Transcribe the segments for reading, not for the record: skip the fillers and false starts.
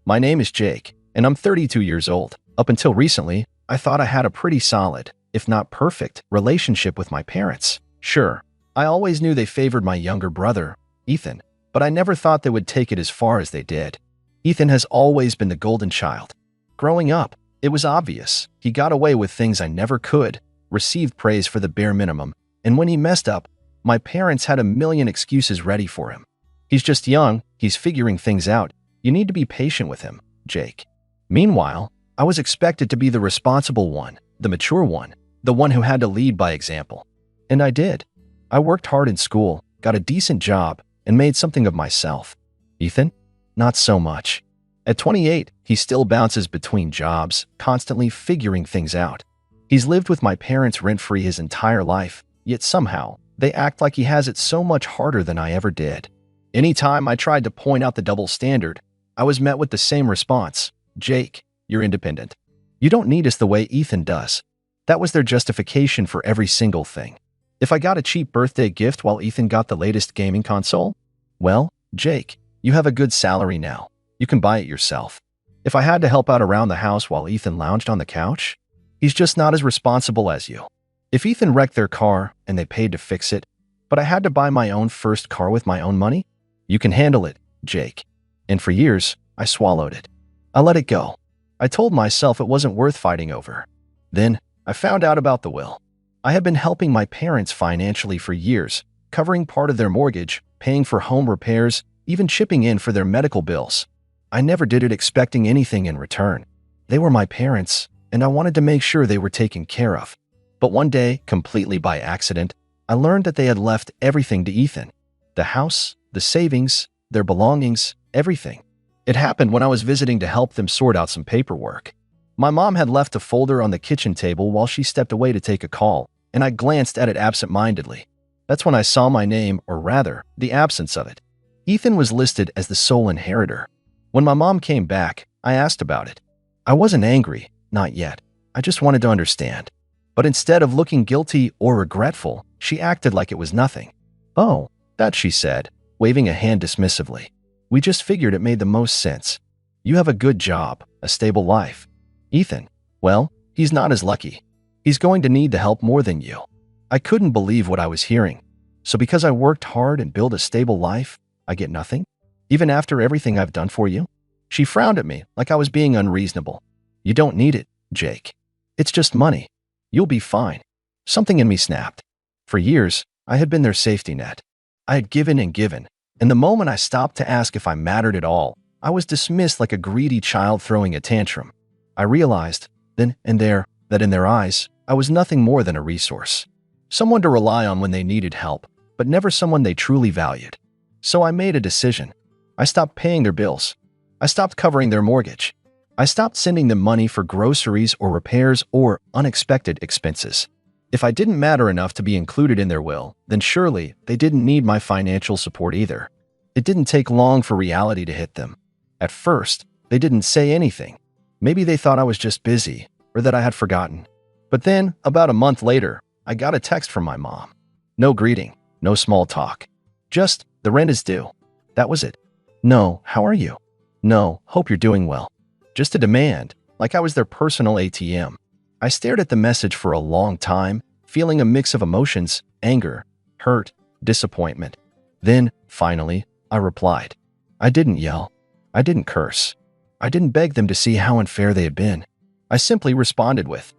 My name is Jake, and I'm 32 years old. Up until recently, I thought I had a pretty solid, if not perfect, relationship with my parents. Sure, I always knew they favored my younger brother, Ethan, but I never thought they would take it as far as they did. Ethan has always been the golden child. Growing up, it was obvious. He got away with things I never could, received praise for the bare minimum, and when he messed up, my parents had a million excuses ready for him. He's just young, he's figuring things out. You need to be patient with him, Jake. Meanwhile, I was expected to be the responsible one, the mature one, the one who had to lead by example. And I did. I worked hard in school, got a decent job, and made something of myself. Ethan? Not so much. At 28, he still bounces between jobs, constantly figuring things out. He's lived with my parents rent-free his entire life, yet somehow, they act like he has it so much harder than I ever did. Anytime I tried to point out the double standard, I was met with the same response. Jake, you're independent. You don't need us the way Ethan does. That was their justification for every single thing. If I got a cheap birthday gift while Ethan got the latest gaming console, well, Jake, you have a good salary now. You can buy it yourself. If I had to help out around the house while Ethan lounged on the couch, he's just not as responsible as you. If Ethan wrecked their car and they paid to fix it, but I had to buy my own first car with my own money, you can handle it, Jake. And for years, I swallowed it. I let it go. I told myself it wasn't worth fighting over. Then, I found out about the will. I had been helping my parents financially for years, covering part of their mortgage, paying for home repairs, even chipping in for their medical bills. I never did it expecting anything in return. They were my parents, and I wanted to make sure they were taken care of. But one day, completely by accident, I learned that they had left everything to Ethan. The house, the savings, their belongings, everything. It happened when I was visiting to help them sort out some paperwork. My mom had left a folder on the kitchen table while she stepped away to take a call, and I glanced at it absent-mindedly. That's when I saw my name, or rather, the absence of it. Ethan was listed as the sole inheritor. When my mom came back, I asked about it. I wasn't angry, not yet. I just wanted to understand. But instead of looking guilty or regretful, she acted like it was nothing. Oh, that, she said, waving a hand dismissively. We just figured it made the most sense. You have a good job, a stable life. Ethan, well, he's not as lucky. He's going to need the help more than you. I couldn't believe what I was hearing. So because I worked hard and built a stable life, I get nothing? Even after everything I've done for you? She frowned at me like I was being unreasonable. You don't need it, Jake. It's just money. You'll be fine. Something in me snapped. For years, I had been their safety net. I had given and given, and the moment I stopped to ask if I mattered at all, I was dismissed like a greedy child throwing a tantrum. I realized, then and there, that in their eyes, I was nothing more than a resource. Someone to rely on when they needed help, but never someone they truly valued. So I made a decision. I stopped paying their bills. I stopped covering their mortgage. I stopped sending them money for groceries or repairs or unexpected expenses. If I didn't matter enough to be included in their will, then surely they didn't need my financial support either. It didn't take long for reality to hit them. At first, they didn't say anything. Maybe they thought I was just busy or that I had forgotten. But then, about a month later, I got a text from my mom. No greeting, no small talk. Just, the rent is due. That was it. No, how are you? No, hope you're doing well. Just a demand, like I was their personal ATM. I stared at the message for a long time, feeling a mix of emotions, anger, hurt, disappointment. Then, finally, I replied. I didn't yell. I didn't curse. I didn't beg them to see how unfair they had been. I simply responded with,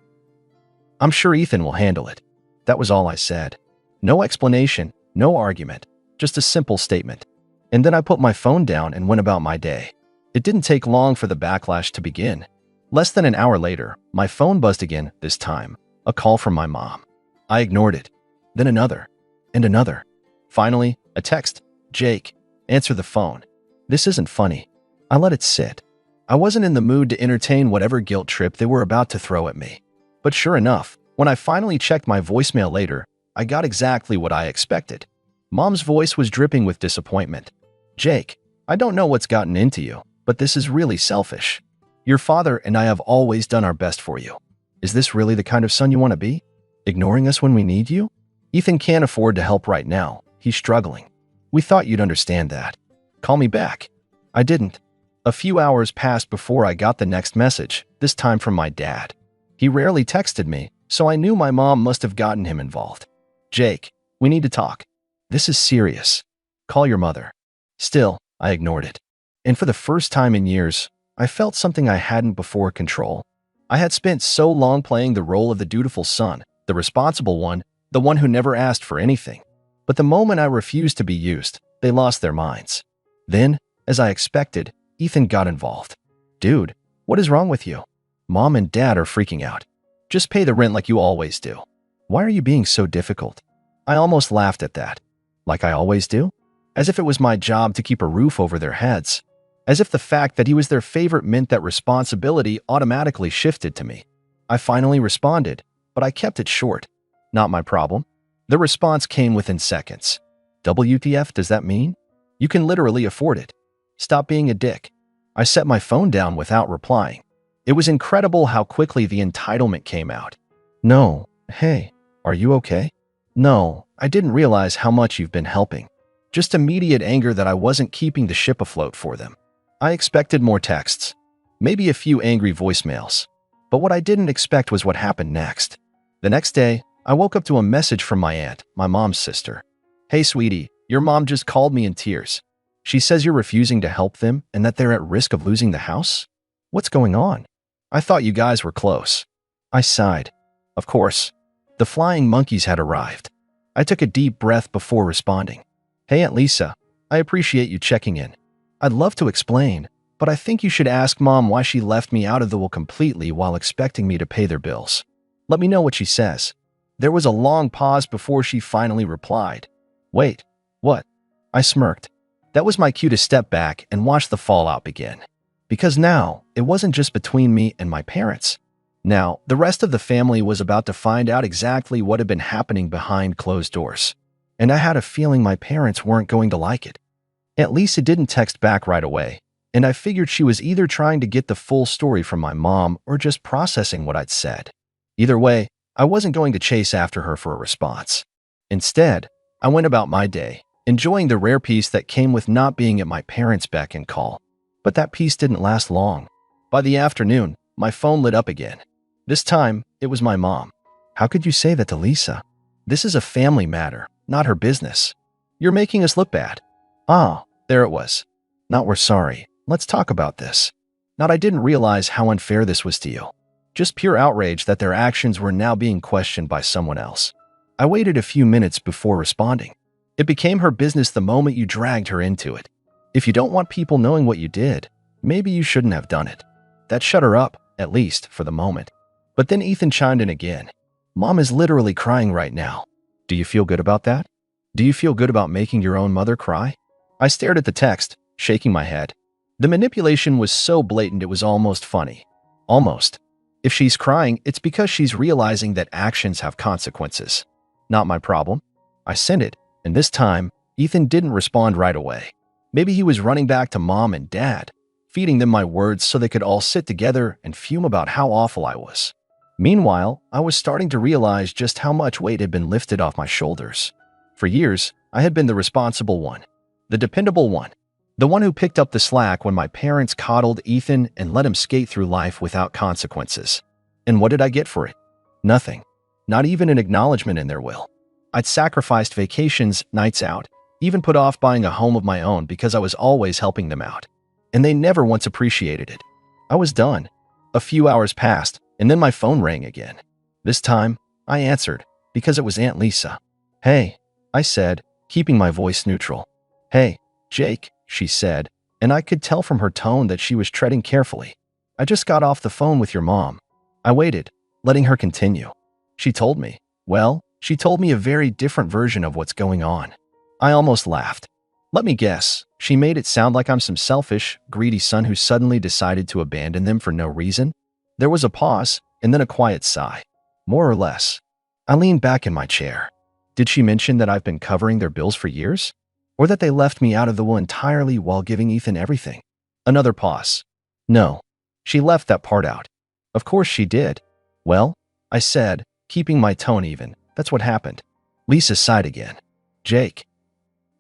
I'm sure Ethan will handle it. That was all I said. No explanation, no argument, just a simple statement. And then I put my phone down and went about my day. It didn't take long for the backlash to begin. Less than an hour later, my phone buzzed again, this time, a call from my mom. I ignored it. Then another, and another. Finally, a text. Jake, answer the phone. This isn't funny. I let it sit. I wasn't in the mood to entertain whatever guilt trip they were about to throw at me. But sure enough, when I finally checked my voicemail later, I got exactly what I expected. Mom's voice was dripping with disappointment. Jake, I don't know what's gotten into you, but this is really selfish. Your father and I have always done our best for you. Is this really the kind of son you want to be? Ignoring us when we need you? Ethan can't afford to help right now. He's struggling. We thought you'd understand that. Call me back. I didn't. A few hours passed before I got the next message, this time from my dad. He rarely texted me, so I knew my mom must have gotten him involved. Jake, we need to talk. This is serious. Call your mother. Still, I ignored it. And for the first time in years, I felt something I hadn't before: control. I had spent so long playing the role of the dutiful son, the responsible one, the one who never asked for anything. But the moment I refused to be used, they lost their minds. Then, as I expected, Ethan got involved. Dude, what is wrong with you? Mom and Dad are freaking out. Just pay the rent like you always do. Why are you being so difficult? I almost laughed at that. Like I always do? As if it was my job to keep a roof over their heads. As if the fact that he was their favorite meant that responsibility automatically shifted to me. I finally responded, but I kept it short. Not my problem. The response came within seconds. WTF does that mean? You can literally afford it. Stop being a dick. I set my phone down without replying. It was incredible how quickly the entitlement came out. No, hey, are you okay? No, I didn't realize how much you've been helping. Just immediate anger that I wasn't keeping the ship afloat for them. I expected more texts, maybe a few angry voicemails. But what I didn't expect was what happened next. The next day, I woke up to a message from my aunt, my mom's sister. Hey sweetie, your mom just called me in tears. She says you're refusing to help them and that they're at risk of losing the house? What's going on? I thought you guys were close. I sighed. Of course. The flying monkeys had arrived. I took a deep breath before responding. Hey Aunt Lisa, I appreciate you checking in. I'd love to explain, but I think you should ask Mom why she left me out of the will completely while expecting me to pay their bills. Let me know what she says. There was a long pause before she finally replied. Wait, what? I smirked. That was my cue to step back and watch the fallout begin. Because now, it wasn't just between me and my parents. Now, the rest of the family was about to find out exactly what had been happening behind closed doors. And I had a feeling my parents weren't going to like it. Aunt Lisa didn't text back right away, and I figured she was either trying to get the full story from my mom or just processing what I'd said. Either way, I wasn't going to chase after her for a response. Instead, I went about my day, enjoying the rare peace that came with not being at my parents' beck and call. But that peace didn't last long. By the afternoon, my phone lit up again. This time, it was my mom. How could you say that to Lisa? This is a family matter, not her business. You're making us look bad. Ah, there it was. Not we're sorry. Let's talk about this. Not I didn't realize how unfair this was to you. Just pure outrage that their actions were now being questioned by someone else. I waited a few minutes before responding. It became her business the moment you dragged her into it. If you don't want people knowing what you did, maybe you shouldn't have done it. That shut her up, at least for the moment. But then Ethan chimed in again. Mom is literally crying right now. Do you feel good about that? Do you feel good about making your own mother cry? I stared at the text, shaking my head. The manipulation was so blatant it was almost funny. Almost. If she's crying, it's because she's realizing that actions have consequences. Not my problem. I sent it, and this time, Ethan didn't respond right away. Maybe he was running back to Mom and Dad, feeding them my words so they could all sit together and fume about how awful I was. Meanwhile, I was starting to realize just how much weight had been lifted off my shoulders. For years, I had been the responsible one, the dependable one, the one who picked up the slack when my parents coddled Ethan and let him skate through life without consequences. And what did I get for it? Nothing. Not even an acknowledgement in their will. I'd sacrificed vacations, nights out, even put off buying a home of my own because I was always helping them out. And they never once appreciated it. I was done. A few hours passed, and then my phone rang again. This time, I answered, because it was Aunt Lisa. Hey, I said, keeping my voice neutral. Hey, Jake, she said, and I could tell from her tone that she was treading carefully. I just got off the phone with your mom. I waited, letting her continue. She told me a very different version of what's going on. I almost laughed. Let me guess, she made it sound like I'm some selfish, greedy son who suddenly decided to abandon them for no reason. There was a pause, and then a quiet sigh. More or less. I leaned back in my chair. Did she mention that I've been covering their bills for years? Or that they left me out of the will entirely while giving Ethan everything? Another pause. No, she left that part out. Of course she did. Well, I said, keeping my tone even, that's what happened. Lisa sighed again. Jake.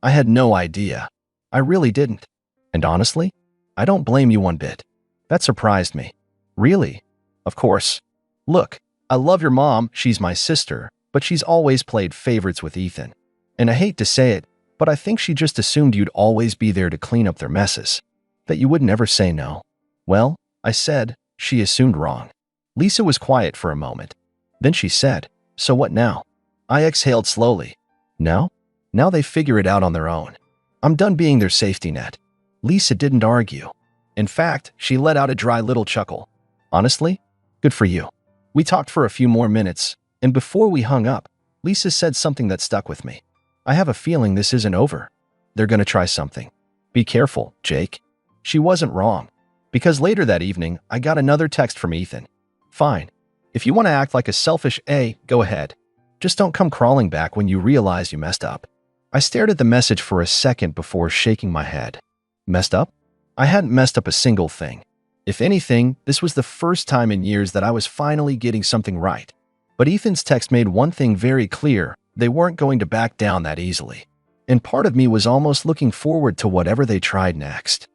I had no idea. I really didn't. And honestly, I don't blame you one bit. That surprised me. Really? Of course. Look, I love your mom, she's my sister, but she's always played favorites with Ethan. And I hate to say it, but I think she just assumed you'd always be there to clean up their messes. That you would never say no. Well, I said, she assumed wrong. Lisa was quiet for a moment. Then she said, so what now? I exhaled slowly. Now? Now they figure it out on their own. I'm done being their safety net. Lisa didn't argue. In fact, she let out a dry little chuckle. Honestly? Good for you. We talked for a few more minutes, and before we hung up, Lisa said something that stuck with me. I have a feeling this isn't over. They're gonna try something. Be careful, Jake. She wasn't wrong. Because later that evening, I got another text from Ethan. Fine. If you want to act like a selfish A, go ahead. Just don't come crawling back when you realize you messed up. I stared at the message for a second before shaking my head. Messed up? I hadn't messed up a single thing. If anything, this was the first time in years that I was finally getting something right. But Ethan's text made one thing very clear. They weren't going to back down that easily. And part of me was almost looking forward to whatever they tried next.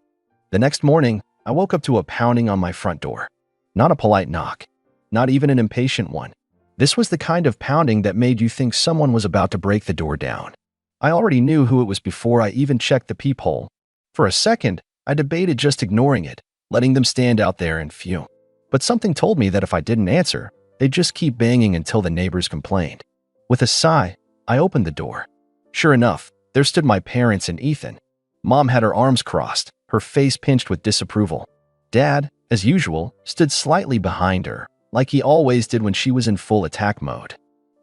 The next morning, I woke up to a pounding on my front door. Not a polite knock. Not even an impatient one. This was the kind of pounding that made you think someone was about to break the door down. I already knew who it was before I even checked the peephole. For a second, I debated just ignoring it, letting them stand out there and fume. But something told me that if I didn't answer, they'd just keep banging until the neighbors complained. With a sigh, I opened the door. Sure enough, there stood my parents and Ethan. Mom had her arms crossed, her face pinched with disapproval. Dad, as usual, stood slightly behind her, like he always did when she was in full attack mode.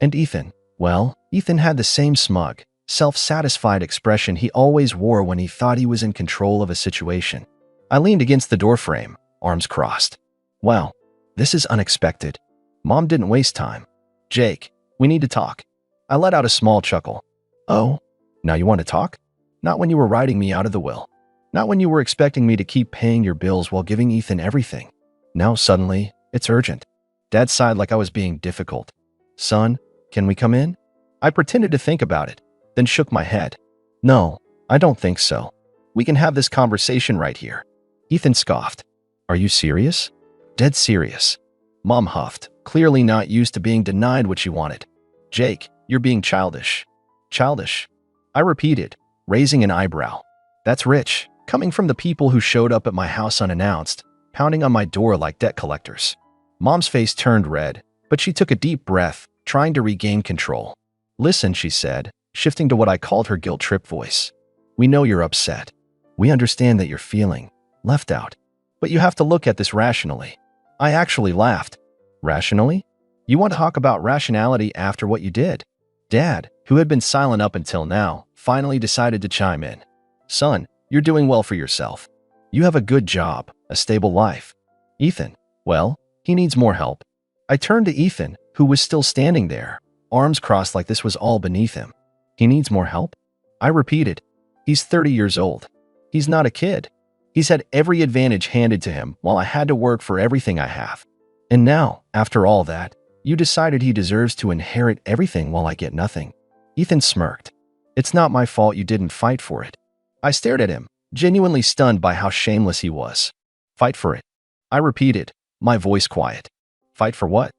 And Ethan, well, Ethan had the same smug, self-satisfied expression he always wore when he thought he was in control of a situation. I leaned against the doorframe, arms crossed. Wow, this is unexpected. Mom didn't waste time. Jake, we need to talk. I let out a small chuckle. Oh, now you want to talk? Not when you were writing me out of the will. Not when you were expecting me to keep paying your bills while giving Ethan everything. Now suddenly, it's urgent. Dad sighed like I was being difficult. Son, can we come in? I pretended to think about it, then shook my head. No, I don't think so. We can have this conversation right here. Ethan scoffed. Are you serious? Dead serious. Mom huffed, clearly not used to being denied what she wanted. Jake, you're being childish. Childish? I repeated, raising an eyebrow. That's rich, coming from the people who showed up at my house unannounced, pounding on my door like debt collectors. Mom's face turned red, but she took a deep breath, trying to regain control. Listen, she said, shifting to what I called her guilt trip voice. We know you're upset. We understand that you're feeling left out. But you have to look at this rationally. I actually laughed. Rationally? You want to talk about rationality after what you did? Dad, who had been silent up until now, finally decided to chime in. Son, you're doing well for yourself. You have a good job, a stable life. Ethan, well, he needs more help. I turned to Ethan, who was still standing there, arms crossed like this was all beneath him. He needs more help? I repeated. He's 30 years old. He's not a kid. He's had every advantage handed to him while I had to work for everything I have. And now, after all that, you decided he deserves to inherit everything while I get nothing. Ethan smirked. It's not my fault you didn't fight for it. I stared at him, genuinely stunned by how shameless he was. Fight for it. I repeated, my voice quiet. Fight for what?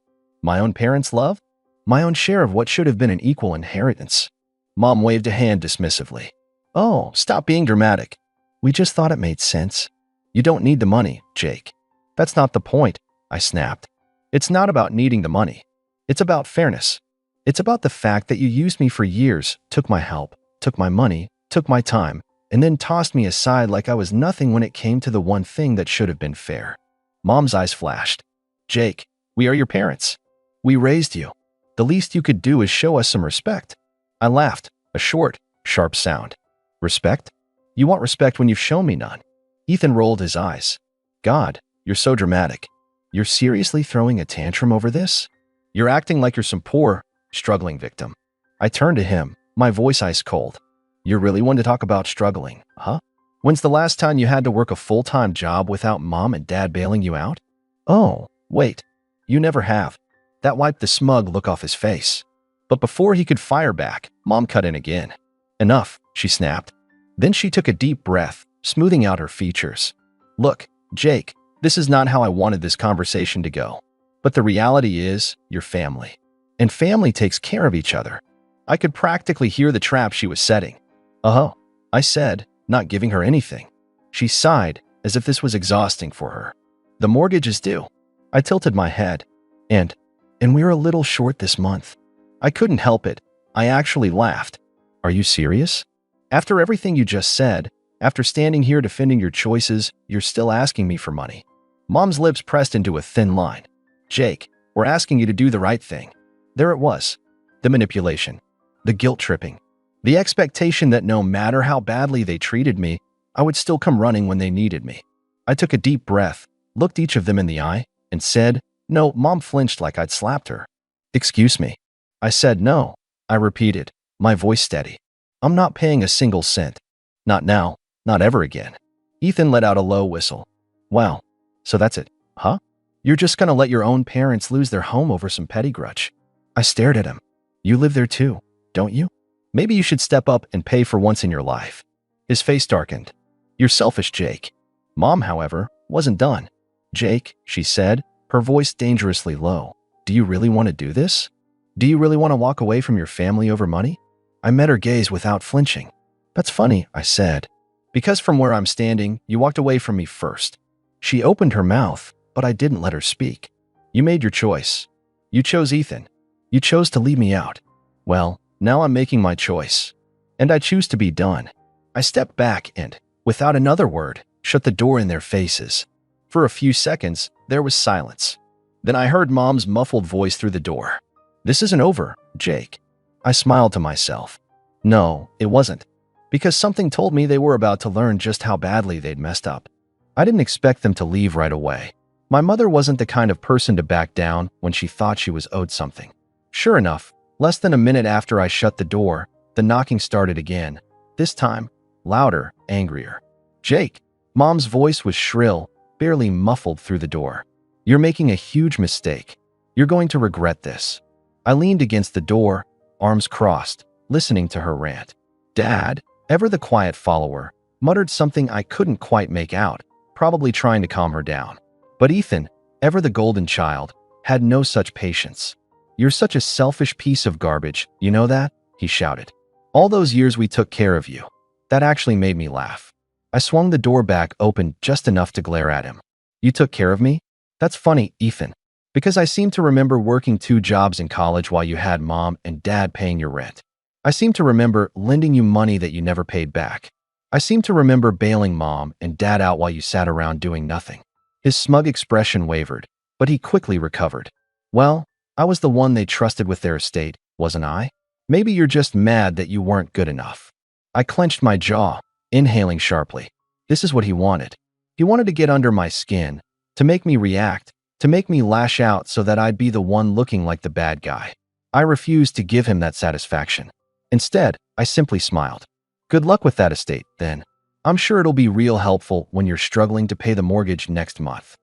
My own parents' love? My own share of what should have been an equal inheritance. Mom waved a hand dismissively. Oh, stop being dramatic. We just thought it made sense. You don't need the money, Jake. That's not the point, I snapped. It's not about needing the money. It's about fairness. It's about the fact that you used me for years, took my help, took my money, took my time, and then tossed me aside like I was nothing when it came to the one thing that should have been fair. Mom's eyes flashed. Jake, we are your parents. We raised you. The least you could do is show us some respect. I laughed, a short, sharp sound. Respect? You want respect when you've shown me none. Ethan rolled his eyes. God, you're so dramatic. You're seriously throwing a tantrum over this? You're acting like you're some poor, struggling victim. I turned to him, my voice ice cold. You're really one to talk about struggling, huh? When's the last time you had to work a full-time job without mom and dad bailing you out? Oh, wait. You never have. That wiped the smug look off his face. But before he could fire back, Mom cut in again. Enough, she snapped. Then she took a deep breath, smoothing out her features. Look, Jake, this is not how I wanted this conversation to go. But the reality is, you're family. And family takes care of each other. I could practically hear the trap she was setting. Oh, I said, not giving her anything. She sighed, as if this was exhausting for her. The mortgage is due. I tilted my head. And we're a little short this month. I couldn't help it. I actually laughed. Are you serious? After everything you just said, after standing here defending your choices, you're still asking me for money. Mom's lips pressed into a thin line. Jake, we're asking you to do the right thing. There it was. The manipulation. The guilt tripping. The expectation that no matter how badly they treated me, I would still come running when they needed me. I took a deep breath, looked each of them in the eye, and said, "No." Mom flinched like I'd slapped her. "Excuse me." I said no. I repeated, my voice steady. "I'm not paying a single cent. Not now, not ever again." Ethan let out a low whistle. "Wow, so that's it, huh? You're just gonna let your own parents lose their home over some petty grudge?" I stared at him. "You live there too, don't you? Maybe you should step up and pay for once in your life." His face darkened. "You're selfish, Jake." Mom, however, wasn't done. "Jake," she said, her voice dangerously low, "do you really want to do this? Do you really want to walk away from your family over money?" I met her gaze without flinching. "That's funny," I said, "because from where I'm standing, you walked away from me first." She opened her mouth, but I didn't let her speak. "You made your choice. You chose Ethan. You chose to leave me out. Well, now I'm making my choice. And I choose to be done." I stepped back and, without another word, shut the door in their faces. For a few seconds, there was silence. Then I heard Mom's muffled voice through the door. "This isn't over, Jake." I smiled to myself. No, it wasn't. Because something told me they were about to learn just how badly they'd messed up. I didn't expect them to leave right away. My mother wasn't the kind of person to back down when she thought she was owed something. Sure enough, less than a minute after I shut the door, the knocking started again. This time, louder, angrier. "Jake!" Mom's voice was shrill, barely muffled through the door. "You're making a huge mistake. You're going to regret this." I leaned against the door, arms crossed, listening to her rant. Dad, ever the quiet follower, muttered something I couldn't quite make out, probably trying to calm her down. But Ethan, ever the golden child, had no such patience. "You're such a selfish piece of garbage, you know that?" he shouted. "All those years we took care of you." That actually made me laugh. I swung the door back open just enough to glare at him. "You took care of me? That's funny, Ethan, because I seem to remember working 2 jobs in college while you had Mom and Dad paying your rent. I seem to remember lending you money that you never paid back. I seem to remember bailing Mom and Dad out while you sat around doing nothing." His smug expression wavered, but he quickly recovered. "Well, I was the one they trusted with their estate, wasn't I? Maybe you're just mad that you weren't good enough." I clenched my jaw, inhaling sharply. This is what he wanted. He wanted to get under my skin, to make me react, to make me lash out so that I'd be the one looking like the bad guy. I refused to give him that satisfaction. Instead, I simply smiled. "Good luck with that estate, then. I'm sure it'll be real helpful when you're struggling to pay the mortgage next month."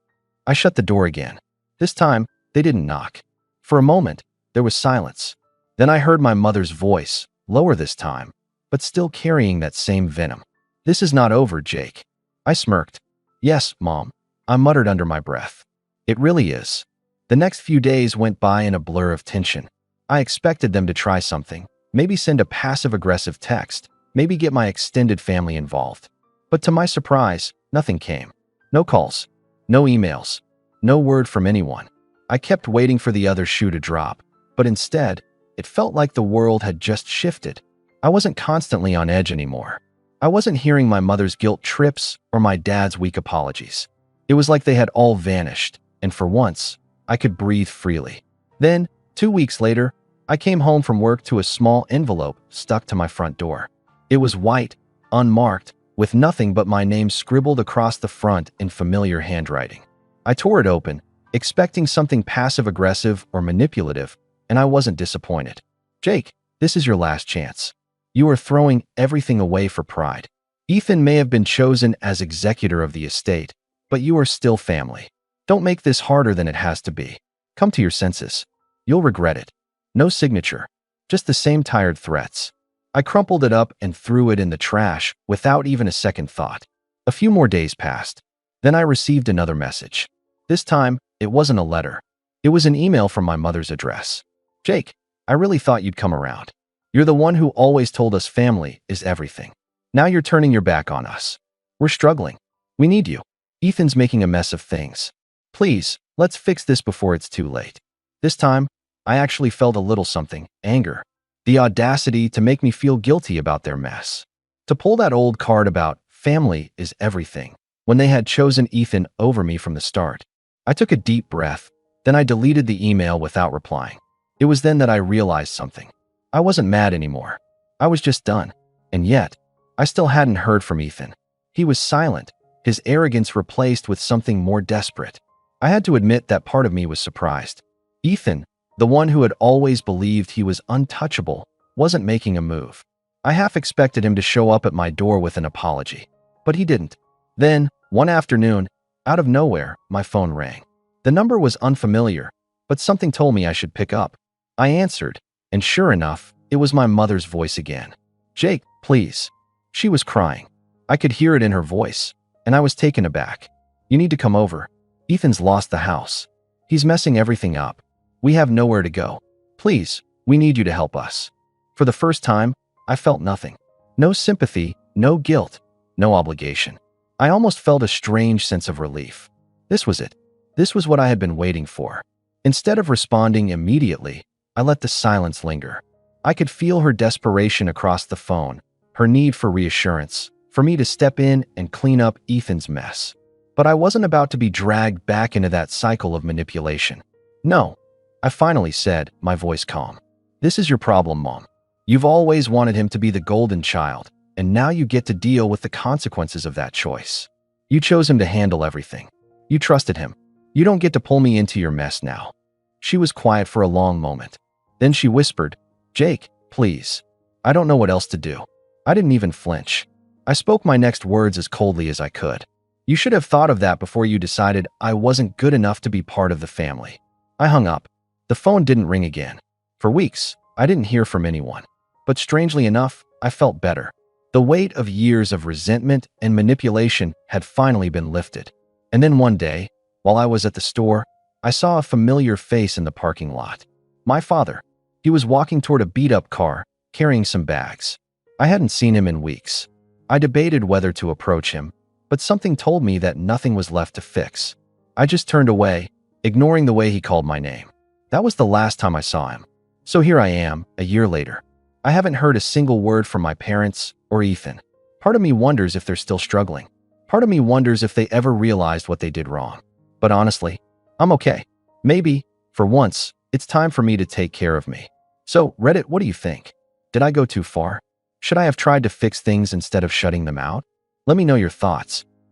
I shut the door again. This time, they didn't knock. For a moment, there was silence. Then I heard my mother's voice, lower this time, but still carrying that same venom. "This is not over, Jake." I smirked. "Yes, Mom," I muttered under my breath. "It really is." The next few days went by in a blur of tension. I expected them to try something, maybe send a passive-aggressive text, maybe get my extended family involved. But to my surprise, nothing came. No calls, no emails, no word from anyone. I kept waiting for the other shoe to drop, but instead, it felt like the world had just shifted. I wasn't constantly on edge anymore. I wasn't hearing my mother's guilt trips or my dad's weak apologies. It was like they had all vanished, and for once, I could breathe freely. Then, 2 weeks later, I came home from work to a small envelope stuck to my front door. It was white, unmarked, with nothing but my name scribbled across the front in familiar handwriting. I tore it open, expecting something passive-aggressive or manipulative, and I wasn't disappointed. "Jake, this is your last chance. You are throwing everything away for pride. Ethan may have been chosen as executor of the estate, but you are still family. Don't make this harder than it has to be. Come to your senses. You'll regret it." No signature, just the same tired threats. I crumpled it up and threw it in the trash without even a second thought. A few more days passed. Then I received another message. This time, it wasn't a letter. It was an email from my mother's address. Jake, I really thought you'd come around. You're the one who always told us family is everything. Now you're turning your back on us. We're struggling. We need you. Ethan's making a mess of things. Please, let's fix this before it's too late. This time, I actually felt a little something, anger. The audacity to make me feel guilty about their mess. To pull that old card about family is everything, when they had chosen Ethan over me from the start. I took a deep breath, then I deleted the email without replying. It was then that I realized something. I wasn't mad anymore. I was just done. And yet, I still hadn't heard from Ethan. He was silent, his arrogance replaced with something more desperate. I had to admit that part of me was surprised. Ethan, the one who had always believed he was untouchable, wasn't making a move. I half expected him to show up at my door with an apology, but he didn't. Then, one afternoon, out of nowhere, my phone rang. The number was unfamiliar, but something told me I should pick up. I answered, and sure enough, it was my mother's voice again. Jake, please. She was crying. I could hear it in her voice, and I was taken aback. You need to come over. Ethan's lost the house. He's messing everything up. We have nowhere to go. Please, we need you to help us. For the first time, I felt nothing. No sympathy, no guilt, no obligation. I almost felt a strange sense of relief. This was it. This was what I had been waiting for. Instead of responding immediately, I let the silence linger. I could feel her desperation across the phone, her need for reassurance, for me to step in and clean up Ethan's mess. But I wasn't about to be dragged back into that cycle of manipulation. No, I finally said, my voice calm. This is your problem, Mom. You've always wanted him to be the golden child, and now you get to deal with the consequences of that choice. You chose him to handle everything. You trusted him. You don't get to pull me into your mess now. She was quiet for a long moment. Then she whispered, Jake, please. I don't know what else to do. I didn't even flinch. I spoke my next words as coldly as I could. You should have thought of that before you decided I wasn't good enough to be part of the family. I hung up. The phone didn't ring again. For weeks, I didn't hear from anyone. But strangely enough, I felt better. The weight of years of resentment and manipulation had finally been lifted. And then one day, while I was at the store, I saw a familiar face in the parking lot. My father. He was walking toward a beat-up car, carrying some bags. I hadn't seen him in weeks. I debated whether to approach him, but something told me that nothing was left to fix. I just turned away, ignoring the way he called my name. That was the last time I saw him. So here I am, a year later. I haven't heard a single word from my parents or Ethan. Part of me wonders if they're still struggling. Part of me wonders if they ever realized what they did wrong. But honestly, I'm okay. Maybe, for once, it's time for me to take care of me. So, Reddit, what do you think? Did I go too far? Should I have tried to fix things instead of shutting them out? Let me know your thoughts.